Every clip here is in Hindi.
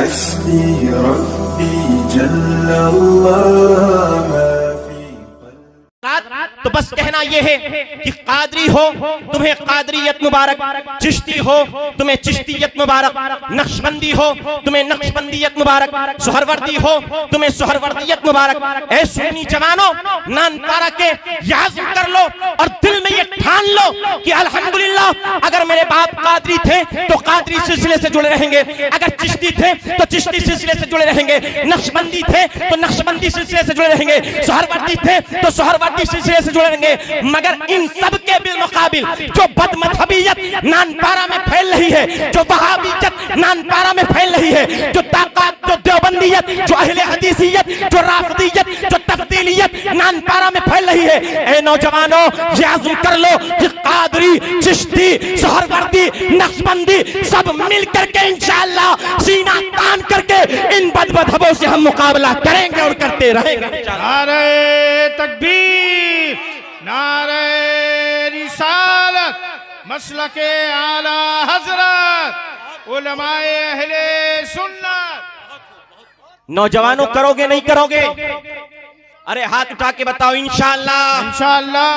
हस्बी रब्बी जल्लल्लाह मा फी तो बस कहना यह है कि कादरी हो तुम्हें कादरियत मुबारक, चिश्ती हो तुम्हें चिश्तियत मुबारक, नक्शबंदी हो तुम्हें नक्शबंदियत मुबारक, सुहरवर्दी हो तुम्हें सुहरवर्दियत मुबारक। ऐ सुन्नी जवानों, नानपारा के याद कर लो और दिल में ये ठान लो कि अल्हम्दुलिल्लाह अगर मेरे बाप कादरी थे तो कादरी सिलसिले से जुड़े रहेंगे, अगर चिश्ती थे तो चिश्ती सिलसिले से जुड़े रहेंगे, नक्शबंदी थे तो नक्शबंदी सिलसिले से जुड़े रहेंगे, सुहरवर्दी थे तो सुहरवर्दी सिलसिले से जुड़े रहेंगे। मगर इन सब के बिलमुकाबिल जो बदमज़हबियत नानपारा में फैल रही है, जो वहाबियत नानपारा में फैल रही है, जो ताकत, जो देवबंदियत, जो अहले हदीसियत, जो राफिदियत, जो तब्दीलियत नानपारा में फैल रही है। ए नौजवानों, ये आज़म कर लो कि कादरी, चिश्ती, सुहरवर्दी, नक्शबंदी सब मिल करके इंशाअल्लाह सीना तान करके इन बदमज़हबों से हम मुकाबला करेंगे और करते रहेंगे। नारे तकबीर, नारे रिसालत, मसलके आला हजरत, उलमाए अहले सुन्नत। नौजवानों, करोगे नहीं करोगे? अरे हाथ उठा के बताओ। इंशाअल्लाह, इंशाअल्लाह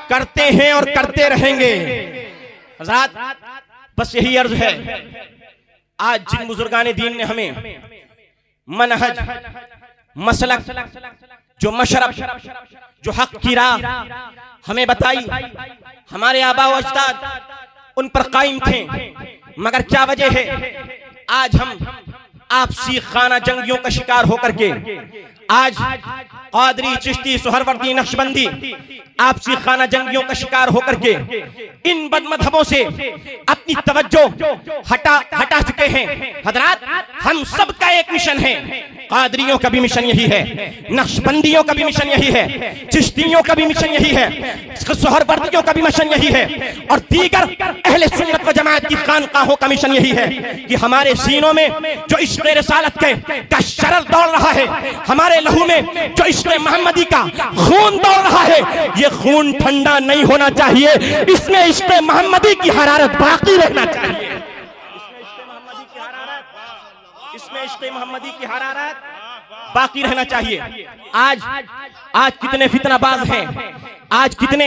करते हैं और करते रहेंगे। हज़रात, बस यही अर्ज है। आज जिन बुजुर्गाने दीन ने हमें मनहज, मसलक, जो मशरब, जो हक की राह हमें बताई, हमारे आबा व अजदाद उन पर कायम थे। मगर क्या वजह है आज हम आपसी खाना जंगियों का शिकार होकर के, आज कादरी, चिश्ती, सुहरवर्दी, नक्शबंदी आपसी खाना जंगियों का शिकार होकर के इन बदमज़हबों से अपनी तवज्जो हटा चुके हैं। हज़रात, हम सब का एक मिशन है। कादरियों का भी मिशन यही है, नक्शबंदियों का भी मिशन यही है, चिश्तियों का भी मिशन यही है, सुहरवर्दियों का भी मिशन यही है, और दीगर अहले सुन्नत व जमात की खानकाहों का मिशन यही है कि हमारे सीनों में जो इश्क़ रिसालत का शरर दौड़ रहा है, हमारे लहू में जो इश्क़ मोहम्मदी का खून दौड़ रहा है, ये खून ठंडा नहीं होना चाहिए। इसमें इश्क़ मोहम्मदी की हरारत बाकी रहना चाहिए। इसमें इश्क़ मोहम्मदी की हरारत बाकी रहना चाहिए। आज कितने फितनाबाज हैं, आज कितने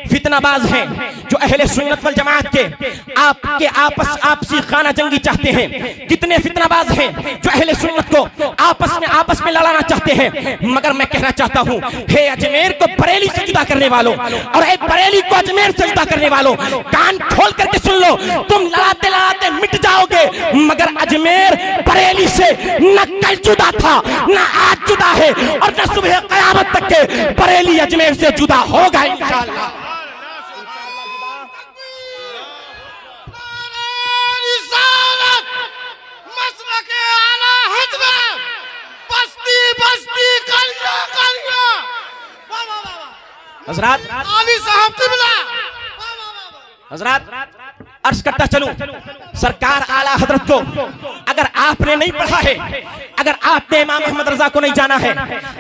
फितनाबाज हैं जो अहले सुन्नत वल जमात के आपसी खाना जंगी चाहते हैं। कितने फितनाबाज हैं जो अहले सुन्नत को आपस में लड़ाना चाहते हैं। मगर मैं कहना चाहता हूं, हे अजमेर को बरेली से जुदा करने वालों और हे बरेली को अजमेर से जुदा करने वालों, कान खोल करके सुन लो। तुम लड़ाते लड़ाते मिट जाओगे, मगर अजमेर बरेली से न कल जुदा था, न आज जुदा है, और न सुबह क़यामत तक के बरेली अजमेर से जुदा होगा इंशाअल्लाह। मसलके आला हजरत, बस्ती बस्ती कलिया कलिया। हज़रात, आली साहब क़िबला। हज़रात, अर्ज करता चलूं, सरकार आला हजरत को अगर आपने नहीं पढ़ा है, अगर आपने इमाम अहमद रजा को नहीं जाना है,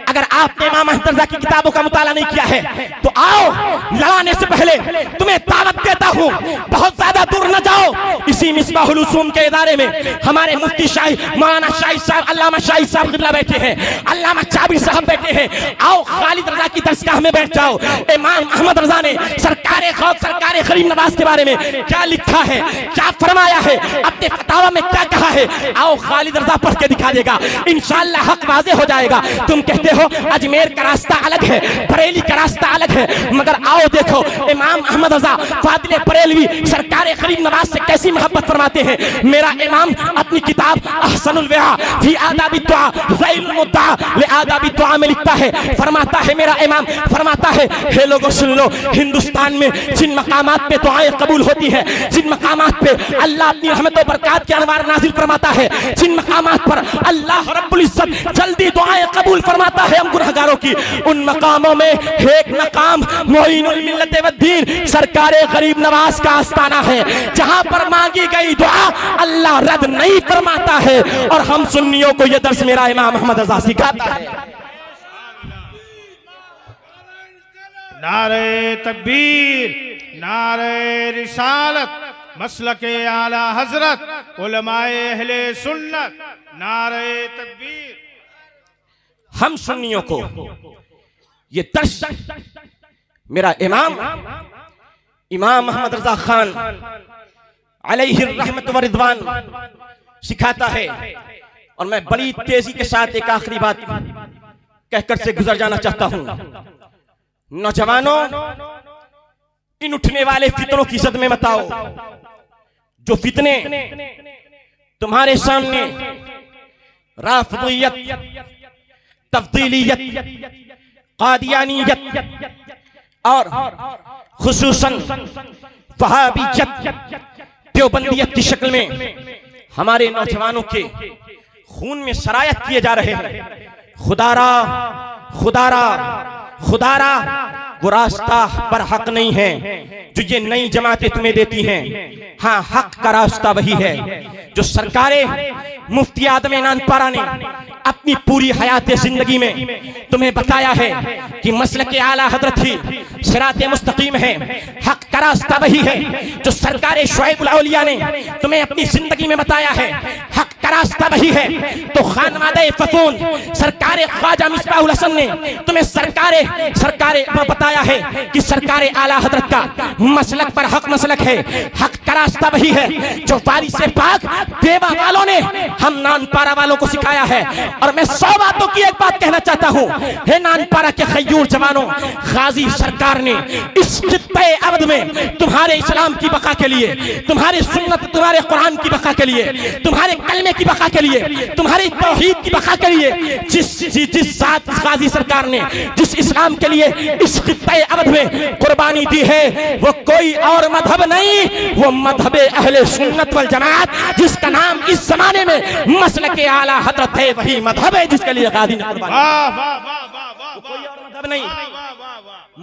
अगर आपने इमाम अहमद रजा की किताबों का मुताला नहीं किया है, तो आओ, लड़ाने से पहले तुम्हें दावत देता हूं, बहुत ज्यादा दूर न जाओ। इसी मिसबाहुल उसूम के इदारे में हमारे मुफ्ती शाही मौलाना शाही साहब, अल्लामा शाही साहब क़िबला बैठे हैं, अल्लामा चाबिर साहब बैठे हैं। आओ, खालिद रजा की दरसगाह में बैठ जाओ। इमाम अहमद रजा ने सरकारे खौफ, सरकारे गरीब नवाज के बारे में क्या लिखा है, क्या फरमाया है, अपने फतावा में क्या कहा है, आओ खालिद रजा पढ़ के दिखा देगा। इंशाअल्लाह हक वाज़े हो जाएगा। तुम कहते हो अजमेर का रास्ता अलग है, बरेली का रास्ता अलग है, मगर आओ देखो इमाम अहमद रजा फादिल बरेलवी सरकार गरीब नवाज से कैसी मोहब्बत फरमाते हैं। मेरा इमाम अपनी किताब अहसनुल वहा फी आदाबी दुआ ज़ैलुल मुद्दा ले आदाबी दुआ में लिखता है, फरमाता है मेरा इमाम, फरमाता है, हे लोगों सुन लो, हिंदुस्तान में जिन मकामात पे दुआएं कबूल होती है, जिन मकामात पे अल्लाह अपनी रहमत व बरकात के अनवार नाजिल फरमाता है, जिन मकामात पर अल्लाह रब्बुल इज्जत जल्दी दुआएं कबूल फरमाता है हम गुनहगारों की, उन मकामों में एक मकाम मोइनुल मिल्लत व दीन सरकारे गरीब नवाज का आस्थाना है, जहां पर मांगी गई दुआ अल्लाह रद्द नहीं फरमाता है। और हम सुन्नियों को यह दर्स मेरा इमाम अहमद रजा सिखाता है। नारे तकबीर, नारे रिसालत, मसलके आला हजरत उलमाए अहले सुन्नत नारे तकबीर। हम सुन्नियों को ये दर्श मेरा इमाम मोहम्मद रजा खान अलैहि रहमत व रिदवान सिखाता है। और मैं बड़ी तेजी के साथ एक आखिरी बात कहकर से गुजर जाना चाहता हूं। नौजवानों, इन उठने वाले फितनों की जद में मत आओ। जो फितने तुम्हारे सामने राफिदियत, तफ्दीलियत, कादियानियत और खुसूसन वहाबियत, देवबंदियत की शक्ल में हमारे नौजवानों के खून में सरायत किए जा रहे हैं। खुदारा खुदारा खुदारा वो रास्ता पर हक नहीं है जो ये नई जमातें तुम्हें देती हैं। हाँ, हक का रास्ता वही है जो सरकारें मुफ्ती आदम नानपारा ने अपनी पूरी हयात जिंदगी में तुम्हें बताया है कि मसलके आला हजरत ही सिराते मुस्तकीम है। हक का रास्ता वही है जो सरकारें शुएबुल औलिया ने तुम्हें अपनी जिंदगी में बताया है। हक का रास्ता वही है तो खानवादे फसून सरकारें ख्वाजा मिसबाहुल हसन ने तुम्हें सरकारें बताया है कि सरकारें आला हजरत का मसलक पर हक मसलक है। हक का रास्ता वही है जो वारिसे पाक देवा वालों ने हम नानपारा वालों को सिखाया है। और मैं 100 बातों की एक बात कहना चाहता हूँ। हे नानपारा के खयूर जवानों, गाजी सरकार ने इस खित्ते अवध में तुम्हारे इस्लाम की बका के लिए, तुम्हारे सुन्नत, तुम्हारे कुरान की बका के लिए, तुम्हारे कलमे की बका के लिए, तुम्हारी तौहीद की बका के लिए जिस साथ गाजी सरकार ने जिस इस्लाम के लिए इस खित्ते अवध में कुर्बानी दी है वो कोई और मजहब नहीं, वो मजहब अहले सुन्नत वल जमात जिसका नाम इस जमाने में मसलके आला हजरत है, वही मजहब है जिसके लिए गाजी ने कुर्बानी। कोई और मजहब नहीं,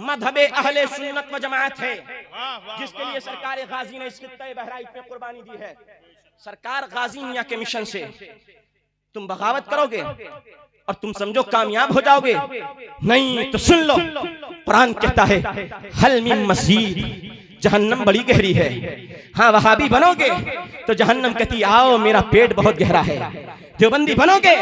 मजहब अहले सुन्नत व जमात है जिसके लिए सरकार गाजी ने इस खित्ते बहराइच में कुर्बानी दी है। सरकार गाजी मियां के मिशन से तुम बगावत करोगे और तुम समझो कामयाब हो जाओगे? नहीं, तो सुन लो, कुरान कहता है हल मिन मज़ीद, जहन्नम बड़ी गहरी है। हाँ, वहाबी बनोगे तो जहन्नम कहती आओ मेरा पेट बहुत गहरा है। देवबंदी बनोगे,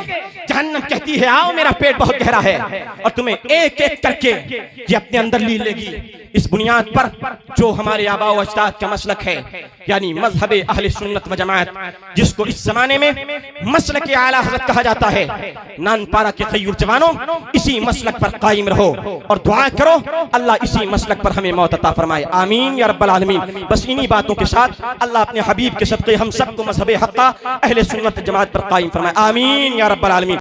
जहन्नम कहती है आओ मेरा पेट बहुत गहरा है। और तुम्हें एक एक करके ये अपने अंदर ली लेगी। इस बुनियाद पर जो हमारे आबा व अजदाद का मसलक है, यानी मजहब अहले सुन्नत व जमात, जिसको इस जमाने में मसलक आला हज़रत कहा जाता है, नानपारा के खयूर जवानों, इसी मसलक पर कायम रहो और दुआ करो अल्लाह इसी मसलक पर हमें मौत अता फरमाए। आमीन या रब्बल आलमीन। बस इन्हीं बातों के साथ अल्लाह अपने हबीब के सदक़े हम सबको मजहब हक़ अहले सुन्नत जमात पर कायम फरमाए। आमीन या रब्बल आलमीन।